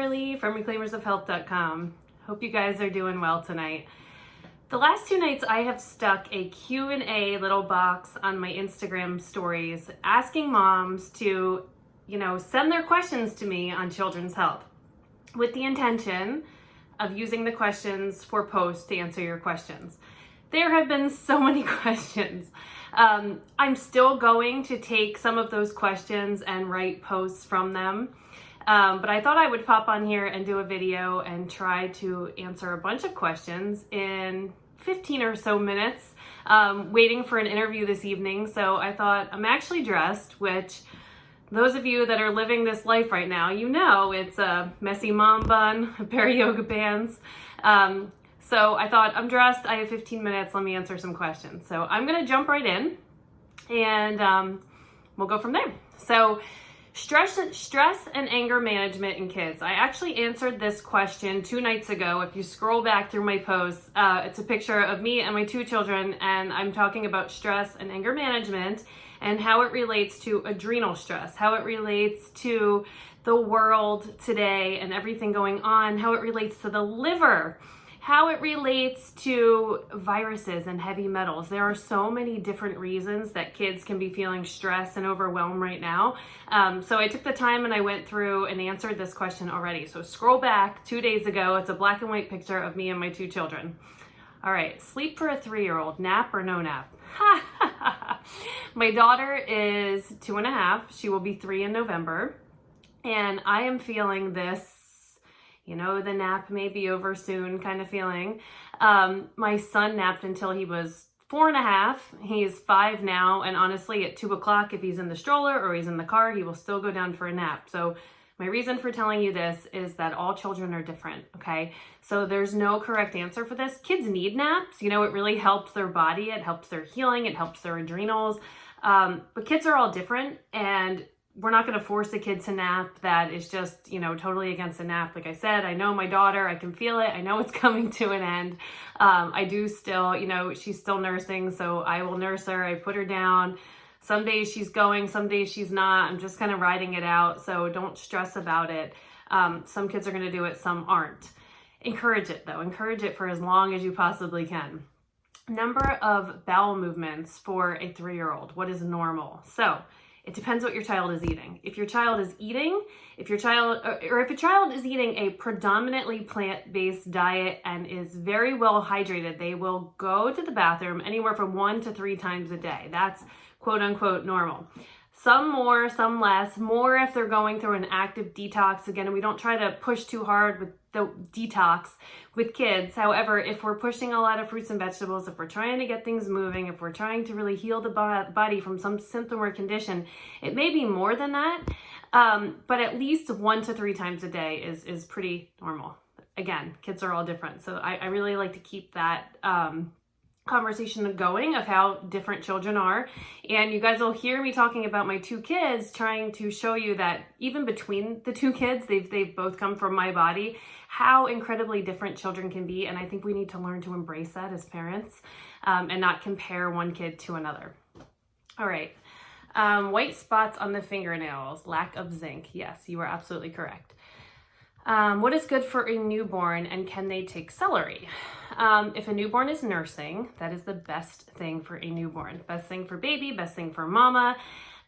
Kimberly from reclaimersofhealth.com. Hope you guys are doing well tonight. The last 2 nights I have stuck a Q&A little box on my Instagram stories asking moms to, send their questions to me on children's health with the intention of using the questions for posts to answer your questions. There have been so many questions. I'm still going to take some of those questions and write posts from them. But I thought I would pop on here and do a video and try to answer a bunch of questions in 15 or so minutes, waiting for an interview this evening. So I thought I'm actually dressed, which those of you that are living this life right now, it's a messy mom bun, a pair of yoga pants. So I thought I'm dressed, I have 15 minutes, let me answer some questions. So I'm gonna jump right in and we'll go from there. So stress and anger management in kids. I actually answered this question 2 nights ago. If you scroll back through my posts, it's a picture of me and my 2 children, and I'm talking about stress and anger management and how it relates to adrenal stress, how it relates to the world today and everything going on, how it relates to the liver, how it relates to viruses and heavy metals. There are so many different reasons that kids can be feeling stress and overwhelmed right now. So I took the time and I went through and answered this question already. So scroll back 2 days ago. It's a black and white picture of me and my 2 children. All right, sleep for a 3-year-old, nap or no nap? My daughter is 2.5. She will be 3 in November. And I am feeling this, the nap may be over soon kind of feeling. My son napped until he was 4.5. He's 5 now. And honestly, at 2 o'clock, if he's in the stroller or he's in the car, he will still go down for a nap. So my reason for telling you this is that all children are different, okay? So there's no correct answer for this. Kids need naps. It really helps their body. It helps their healing. It helps their adrenals. But kids are all different, and we're not going to force a kid to nap that is just, totally against a nap. Like I said, I know my daughter, I can feel it. I know it's coming to an end. I do still, she's still nursing, so I will nurse her. I put her down. Some days she's going, some days she's not. I'm just kind of riding it out. So don't stress about it. Some kids are going to do it, some aren't. Encourage it though. Encourage it for as long as you possibly can. Number of bowel movements for a 3-year-old. What is normal? So it depends what your child is eating. If your child is eating, if a child is eating a predominantly plant-based diet and is very well hydrated, they will go to the bathroom anywhere from 1 to 3 times a day. That's quote unquote normal. Some more, some less, more if they're going through an active detox. Again, we don't try to push too hard with the detox with kids. However, if we're pushing a lot of fruits and vegetables, if we're trying to get things moving, if we're trying to really heal the body from some symptom or condition, it may be more than that. But at least 1 to 3 times a day is pretty normal. Again, kids are all different. So I really like to keep that conversation going of how different children are. And you guys will hear me talking about my 2 kids, trying to show you that even between the 2 kids, they've both come from my body, how incredibly different children can be. And I think we need to learn to embrace that as parents, and not compare one kid to another. All right. White spots on the fingernails, lack of zinc. Yes, you are absolutely correct. What is good for a newborn, and can they take celery? If a newborn is nursing, that is the best thing for a newborn. Best thing for baby, best thing for mama.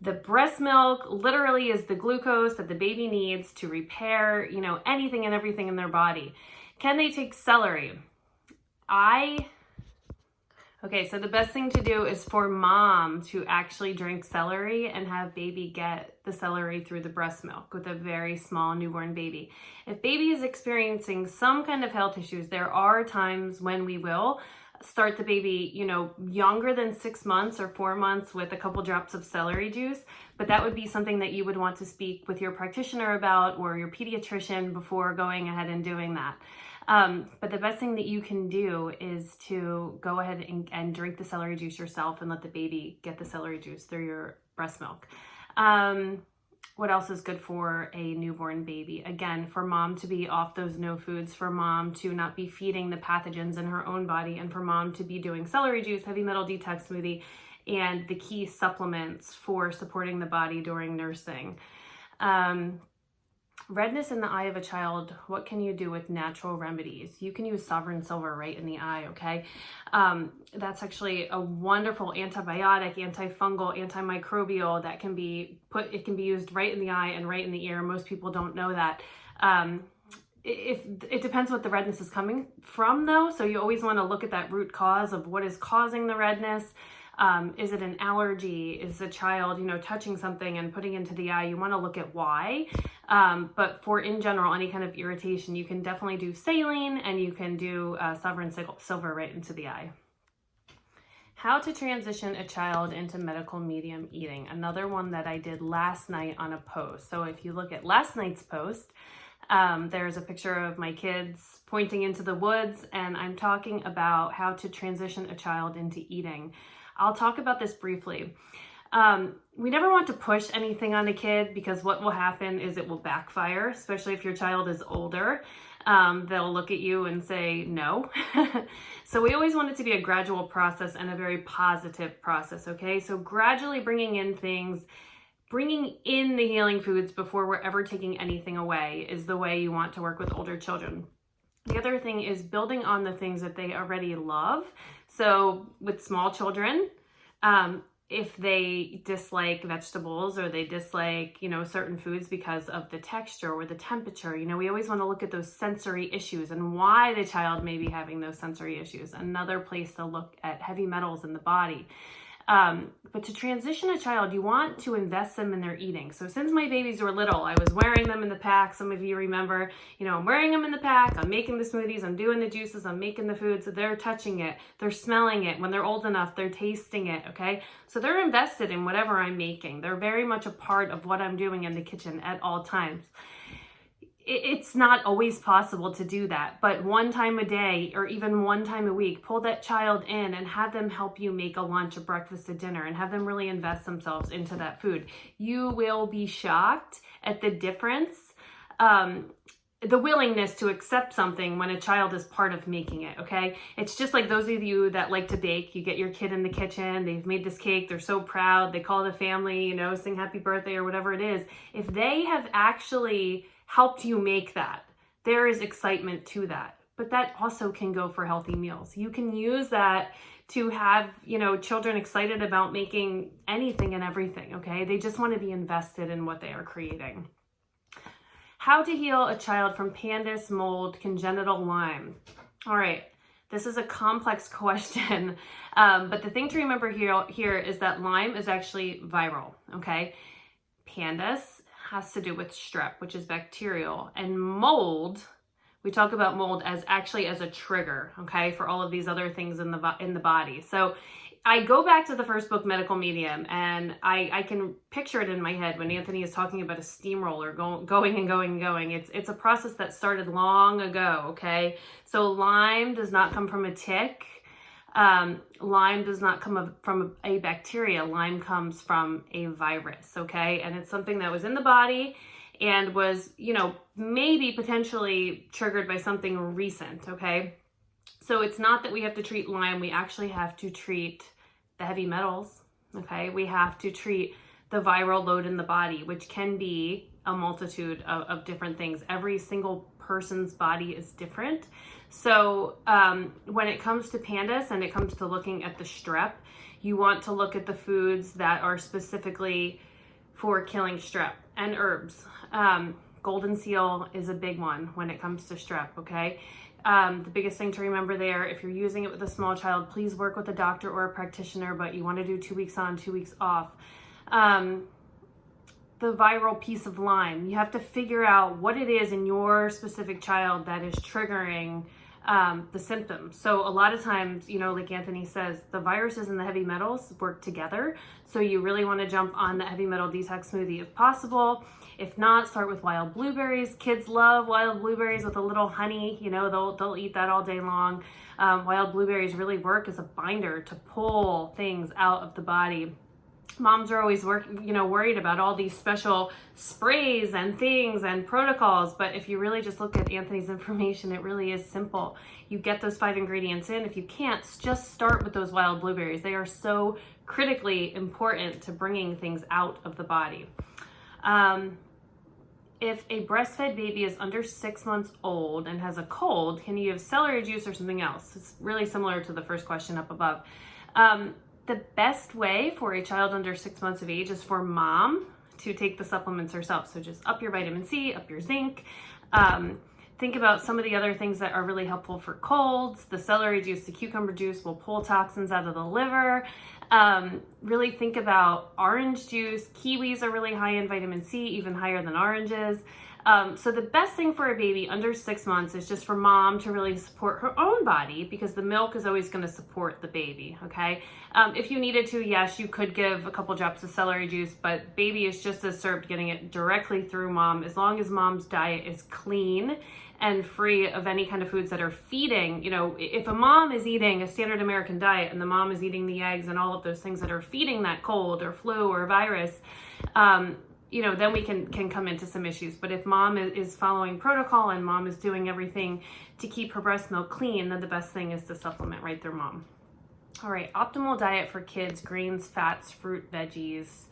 The breast milk literally is the glucose that the baby needs to repair, anything and everything in their body. Can they take celery? Okay, so the best thing to do is for mom to actually drink celery and have baby get the celery through the breast milk with a very small newborn baby. If baby is experiencing some kind of health issues, there are times when we will start the baby, younger than 6 months or 4 months with a couple drops of celery juice, but that would be something that you would want to speak with your practitioner about or your pediatrician before going ahead and doing that. But the best thing that you can do is to go ahead and drink the celery juice yourself and let the baby get the celery juice through your breast milk. What else is good for a newborn baby? Again, for mom to be off those no foods, for mom to not be feeding the pathogens in her own body, and for mom to be doing celery juice, heavy metal detox smoothie, and the key supplements for supporting the body during nursing. Redness in the eye of a child, what can you do with natural remedies? You can use Sovereign Silver right in the eye, okay? That's actually a wonderful antibiotic, antifungal, antimicrobial that can be it can be used right in the eye and right in the ear. Most people don't know that. If it depends what the redness is coming from though, so you always want to look at that root cause of what is causing the redness. Is it an allergy? Is the child, touching something and putting into the eye? You want to look at why. But for in general, any kind of irritation, you can definitely do saline and you can do Sovereign Silver right into the eye. How to transition a child into medical medium eating. Another one that I did last night on a post. So if you look at last night's post, there's a picture of my kids pointing into the woods, and I'm talking about how to transition a child into eating. I'll talk about this briefly. We never want to push anything on a kid because what will happen is it will backfire, especially if your child is older. They'll look at you and say no. So we always want it to be a gradual process and a very positive process, okay? So gradually bringing in the healing foods before we're ever taking anything away is the way you want to work with older children. The other thing is building on the things that they already love. So with small children, if they dislike vegetables or they dislike, certain foods because of the texture or the temperature, we always want to look at those sensory issues and why the child may be having those sensory issues. Another place to look at heavy metals in the body. But to transition a child, you want to invest them in their eating. So since my babies were little, I was wearing them in the pack. Some of you remember, I'm wearing them in the pack. I'm making the smoothies. I'm doing the juices. I'm making the food. So they're touching it. They're smelling it. When they're old enough, they're tasting it. Okay. So they're invested in whatever I'm making. They're very much a part of what I'm doing in the kitchen at all times. It's not always possible to do that, but one time a day or even one time a week, pull that child in and have them help you make a lunch, a breakfast, a dinner, and have them really invest themselves into that food. You will be shocked at the difference, the willingness to accept something when a child is part of making it, okay? It's just like those of you that like to bake. You get your kid in the kitchen, they've made this cake, they're so proud, they call the family, sing happy birthday or whatever it is. If they have actually helped you make that, there is excitement to that. But that also can go for healthy meals. You can use that to have, children excited about making anything and everything, okay? They just want to be invested in what they are creating. How to heal a child from pandus, mold, congenital Lyme. All right, this is a complex question, but the thing to remember here is that Lyme is actually viral, okay? Pandus has to do with strep, which is bacterial, and mold, we talk about mold as a trigger, okay, for all of these other things in the body. So I go back to the first book, Medical Medium, and I can picture it in my head when Anthony is talking about a steamroller going. It's a process that started long ago, okay? So Lyme does not come from a tick. Lyme does not come from a bacteria. Lyme comes from a virus, okay? And it's something that was in the body and was, maybe potentially triggered by something recent, okay? So it's not that we have to treat Lyme. We actually have to treat the heavy metals, okay? We have to treat the viral load in the body, which can be a multitude of different things. Every single person's body is different. So when it comes to pandus and it comes to looking at the strep, you want to look at the foods that are specifically for killing strep and herbs. Golden seal is a big one when it comes to strep, okay? The biggest thing to remember there, if you're using it with a small child, please work with a doctor or a practitioner, but you want to do 2 weeks on, 2 weeks off. The viral piece of Lyme, you have to figure out what it is in your specific child that is triggering the symptoms. So a lot of times, like Anthony says, the viruses and the heavy metals work together. So you really want to jump on the heavy metal detox smoothie if possible. If not, start with wild blueberries. Kids love wild blueberries with a little honey. They'll eat that all day long. Wild blueberries really work as a binder to pull things out of the body. Moms are always worried about all these special sprays and things and protocols. But if you really just look at Anthony's information, it really is simple. You get those 5 ingredients in. If you can't, just start with those wild blueberries. They are so critically important to bringing things out of the body. if a breastfed baby is under 6 months old and has a cold, can you give celery juice or something else? It's really similar to the first question up above. The best way for a child under 6 months of age is for mom to take the supplements herself. So just up your vitamin C, up your zinc. Think about some of the other things that are really helpful for colds. The celery juice, the cucumber juice will pull toxins out of the liver. Really think about orange juice. Kiwis are really high in vitamin C, even higher than oranges. So the best thing for a baby under 6 months is just for mom to really support her own body, because the milk is always going to support the baby, okay? If you needed to, yes, you could give a couple drops of celery juice, but baby is just as served getting it directly through mom, as long as mom's diet is clean and free of any kind of foods that are feeding. You know, if a mom is eating a standard American diet and the mom is eating the eggs and all of those things that are feeding that cold or flu or virus, you know, then we can come into some issues. But if mom is following protocol and mom is doing everything to keep her breast milk clean, then the best thing is to supplement right through mom. All right, optimal diet for kids: greens, fats, fruit, veggies.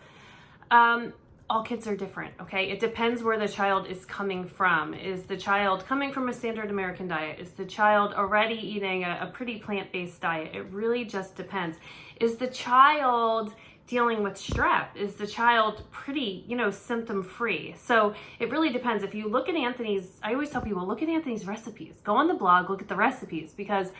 All kids are different, okay? It depends where the child is coming from. Is the child coming from a standard American diet? Is the child already eating a pretty plant-based diet? It really just depends. Is the child dealing with strep? Is the child pretty, you know, symptom-free? So it really depends. If you look at Anthony's, I always tell people, look at Anthony's recipes. Go on the blog, look at the recipes, because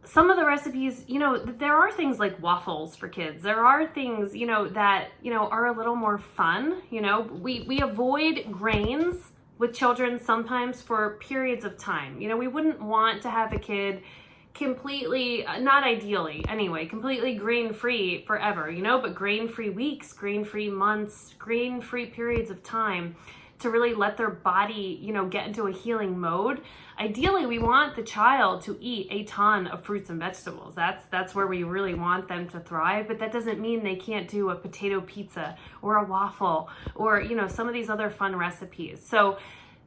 some of the recipes, you know, there are things like waffles for kids. There are things, you know, that, you know, are a little more fun. You know, we avoid grains with children sometimes for periods of time. You know, we wouldn't want to have a kid completely, not ideally anyway, completely grain-free forever, you know, but grain-free weeks, grain-free months, grain-free periods of time to really let their body, you know, get into a healing mode. Ideally, we want the child to eat a ton of fruits and vegetables. That's where we really want them to thrive, but that doesn't mean they can't do a potato pizza or a waffle or, you know, some of these other fun recipes. So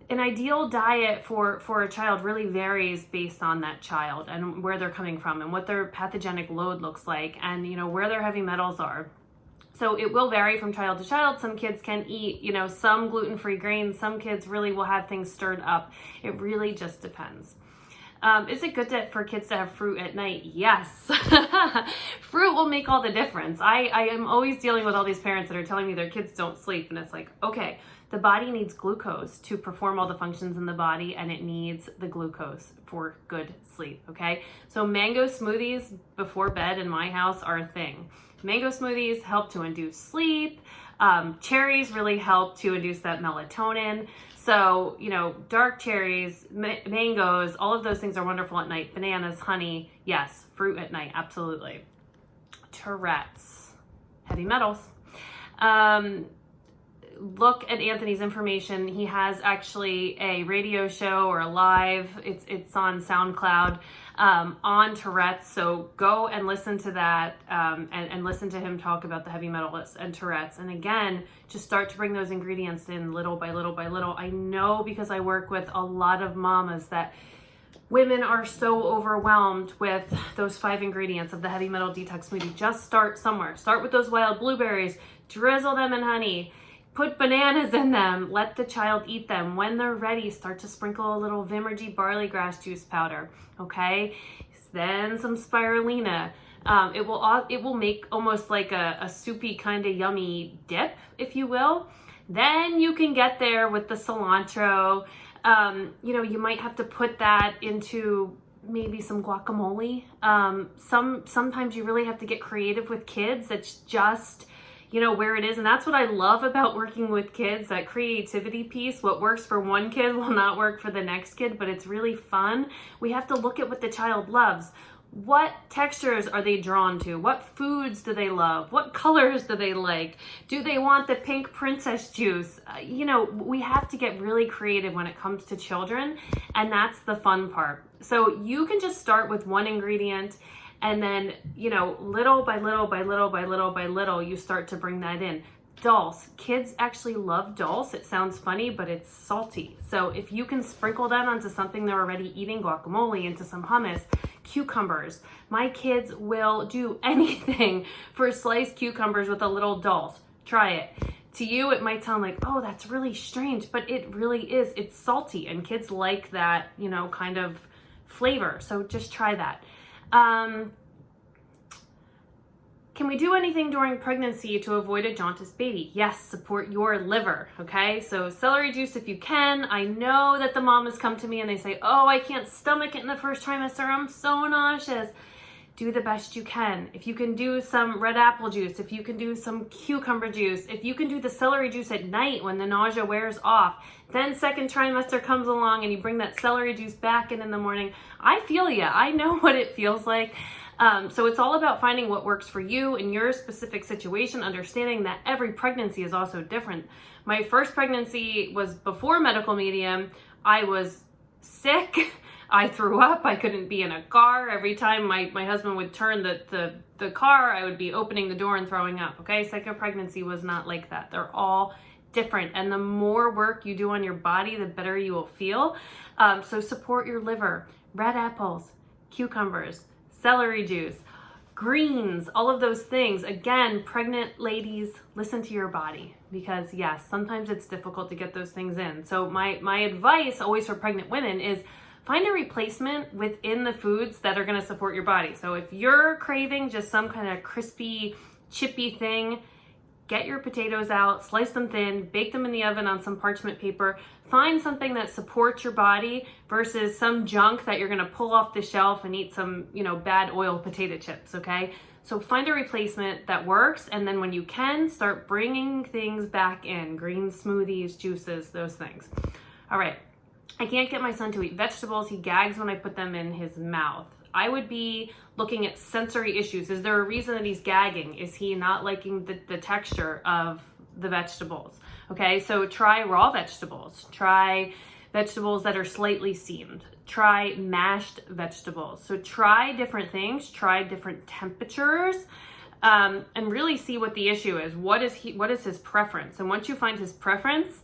an ideal diet for a child really varies based on that child and where they're coming from and what their pathogenic load looks like and, you know, where their heavy metals are. So it will vary from child to child. Some kids can eat, you know, some gluten-free grains. Some kids really will have things stirred up. It really just depends. Is it good for kids to have fruit at night? Yes. Fruit will make all the difference. I am always dealing with all these parents that are telling me their kids don't sleep. And it's like, okay, the body needs glucose to perform all the functions in the body, and it needs the glucose for good sleep, okay? So mango smoothies before bed in my house are a thing. Mango smoothies help to induce sleep. Cherries really help to induce that melatonin. So, you know, dark cherries, mangoes, all of those things are wonderful at night. Bananas, honey, yes. Fruit at night, absolutely. Tourette's, heavy metals. Look at Anthony's information. He has actually a radio show or a live, it's on SoundCloud, on Tourette's. So go and listen to that and listen to him talk about the heavy metals and Tourette's. And again, just start to bring those ingredients in little by little by little. I know, because I work with a lot of mamas, that women are so overwhelmed with those 5 ingredients of the heavy metal detox smoothie. Just start somewhere. Start with those wild blueberries, drizzle them in honey, put bananas in them, let the child eat them. When they're ready, start to sprinkle a little Vimergy barley grass juice powder, okay? Then some spirulina. It will make almost like a soupy kind of yummy dip, if you will. Then you can get there with the cilantro. You know, you might have to put that into maybe some guacamole. Sometimes you really have to get creative with kids. It's just, you know, where it is. And that's what I love about working with kids, that creativity piece. What works for one kid will not work for the next kid, but it's really fun. We have to look at what the child loves. What textures are they drawn to? What foods do they love? What colors do they like? Do they want the pink princess juice? You know, we have to get really creative when it comes to children, and that's the fun part. So you can just start with one ingredient, and then, you know, little by little by little by little by little, you start to bring that in. Dulse. Kids actually love dulse. It sounds funny, but it's salty. So if you can sprinkle that onto something they're already eating, guacamole, into some hummus, cucumbers. My kids will do anything for sliced cucumbers with a little dulse. Try it. To you, it might sound like, oh, that's really strange, but it really is. It's salty, and kids like that, you know, kind of flavor. So just try that. Can we do anything during pregnancy to avoid a jaundiced baby? Yes, support your liver, okay? So celery juice if you can. I know that the mamas come to me and they say, oh, I can't stomach it in the first trimester. I'm so nauseous. Do the best you can. If you can do some red apple juice, if you can do some cucumber juice, if you can do the celery juice at night when the nausea wears off, then second trimester comes along and you bring that celery juice back in the morning. I feel ya. I know what it feels like. So it's all about finding what works for you in your specific situation, understanding that every pregnancy is also different. My first pregnancy was before medical medium. I was sick. I threw up. I couldn't be in a car. Every time my husband would turn the car, I would be opening the door and throwing up. Okay, second pregnancy was not like that. They're all different. And the more work you do on your body, the better you will feel. So support your liver. Red apples, cucumbers, celery juice, greens, all of those things. Again, pregnant ladies, listen to your body, because yes, sometimes it's difficult to get those things in. So my advice always for pregnant women is find a replacement within the foods that are going to support your body. So if you're craving just some kind of crispy, chippy thing, get your potatoes out, slice them thin, bake them in the oven on some parchment paper. Find something that supports your body versus some junk that you're going to pull off the shelf and eat some, you know, bad oil potato chips, okay? So find a replacement that works, and then when you can, start bringing things back in. Green smoothies, juices, those things. All right. I can't get my son to eat vegetables. He gags when I put them in his mouth. I would be looking at sensory issues. Is there a reason that he's gagging? Is he not liking the texture of the vegetables? Okay, so try raw vegetables. Try vegetables that are slightly steamed. Try mashed vegetables. So try different things. Try different temperatures. And really see what the issue is. What is his preference? And once you find his preference,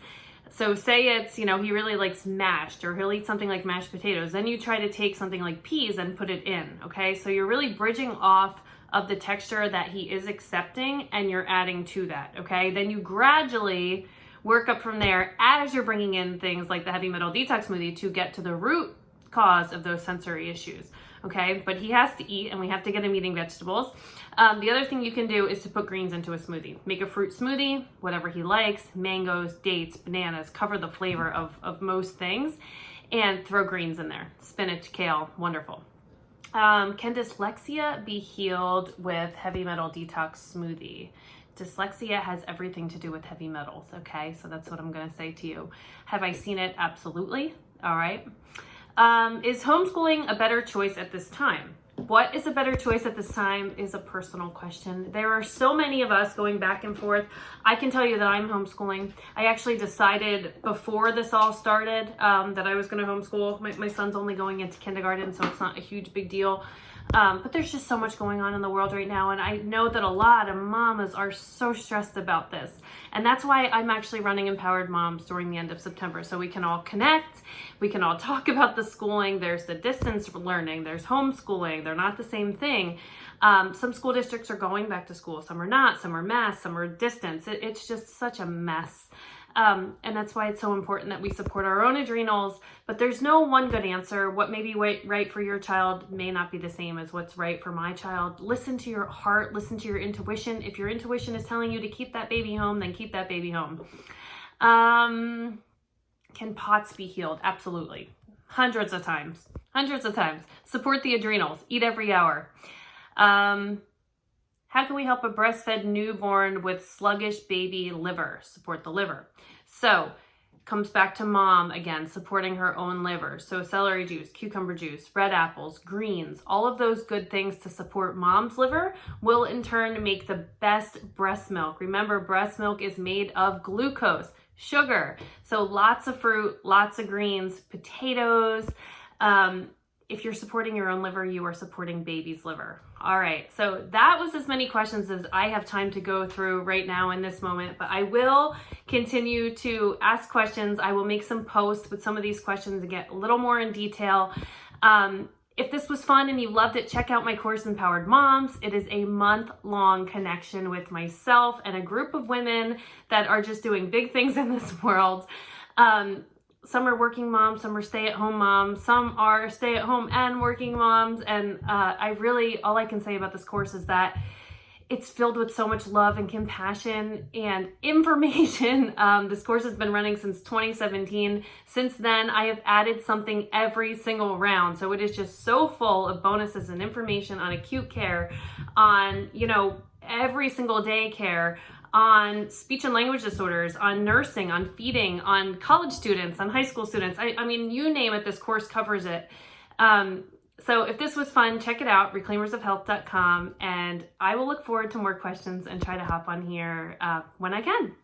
so say it's, you know, he really likes mashed, or he'll eat something like mashed potatoes. Then you try to take something like peas and put it in, okay? So you're really bridging off of the texture that he is accepting, and you're adding to that, okay? Then you gradually work up from there as you're bringing in things like the heavy metal detox smoothie to get to the root cause of those sensory issues, okay? But he has to eat, and we have to get him eating vegetables. The other thing you can do is to put greens into a smoothie. Make a fruit smoothie, whatever he likes, mangoes, dates, bananas, cover the flavor of most things, and throw greens in there. Spinach, kale, wonderful. Can dyslexia be healed with heavy metal detox smoothie? Dyslexia has everything to do with heavy metals, okay? So that's what I'm gonna say to you. Have I seen it? Absolutely, all right. Is homeschooling a better choice at this time? What is a better choice at this time is a personal question. There are so many of us going back and forth. I can tell you that I'm homeschooling. I actually decided before this all started that I was going to homeschool. My son's only going into kindergarten, so it's not a huge big deal. But there's just so much going on in the world right now, and I know that a lot of mamas are so stressed about this. And that's why I'm actually running Empowered Moms during the end of September, so we can all connect, we can all talk about the schooling. There's the distance learning, there's homeschooling, they're not the same thing. Some school districts are going back to school, some are not, some are mass, some are distance. It's just such a mess. And that's why it's so important that we support our own adrenals, but there's no one good answer. What may be right for your child may not be the same as what's right for my child. Listen to your heart, listen to your intuition. If your intuition is telling you to keep that baby home, then keep that baby home. Can POTS be healed? Absolutely. Hundreds of times. Support the adrenals, eat every hour. How can we help a breastfed newborn with sluggish baby liver? Support the liver. So, comes back to mom again, supporting her own liver. So celery juice, cucumber juice, red apples, greens, all of those good things to support mom's liver will in turn make the best breast milk. Remember, breast milk is made of glucose, sugar. So lots of fruit, lots of greens, potatoes. If you're supporting your own liver, you are supporting baby's liver. All right, so that was as many questions as I have time to go through right now in this moment, but I will continue to ask questions. I will make some posts with some of these questions and get a little more in detail. If this was fun and you loved it, check out my course, Empowered Moms. It is a month-long connection with myself and a group of women that are just doing big things in this world. Some are working moms, some are stay-at-home moms, some are stay-at-home and working moms. And all I can say about this course is that it's filled with so much love and compassion and information. This course has been running since 2017. Since then, I have added something every single round. So it is just so full of bonuses and information on acute care, on, every single day care, on speech and language disorders, on nursing, on feeding, on college students, on high school students. I mean, you name it, this course covers it. So if this was fun, check it out, reclaimersofhealth.com, and I will look forward to more questions and try to hop on here when I can.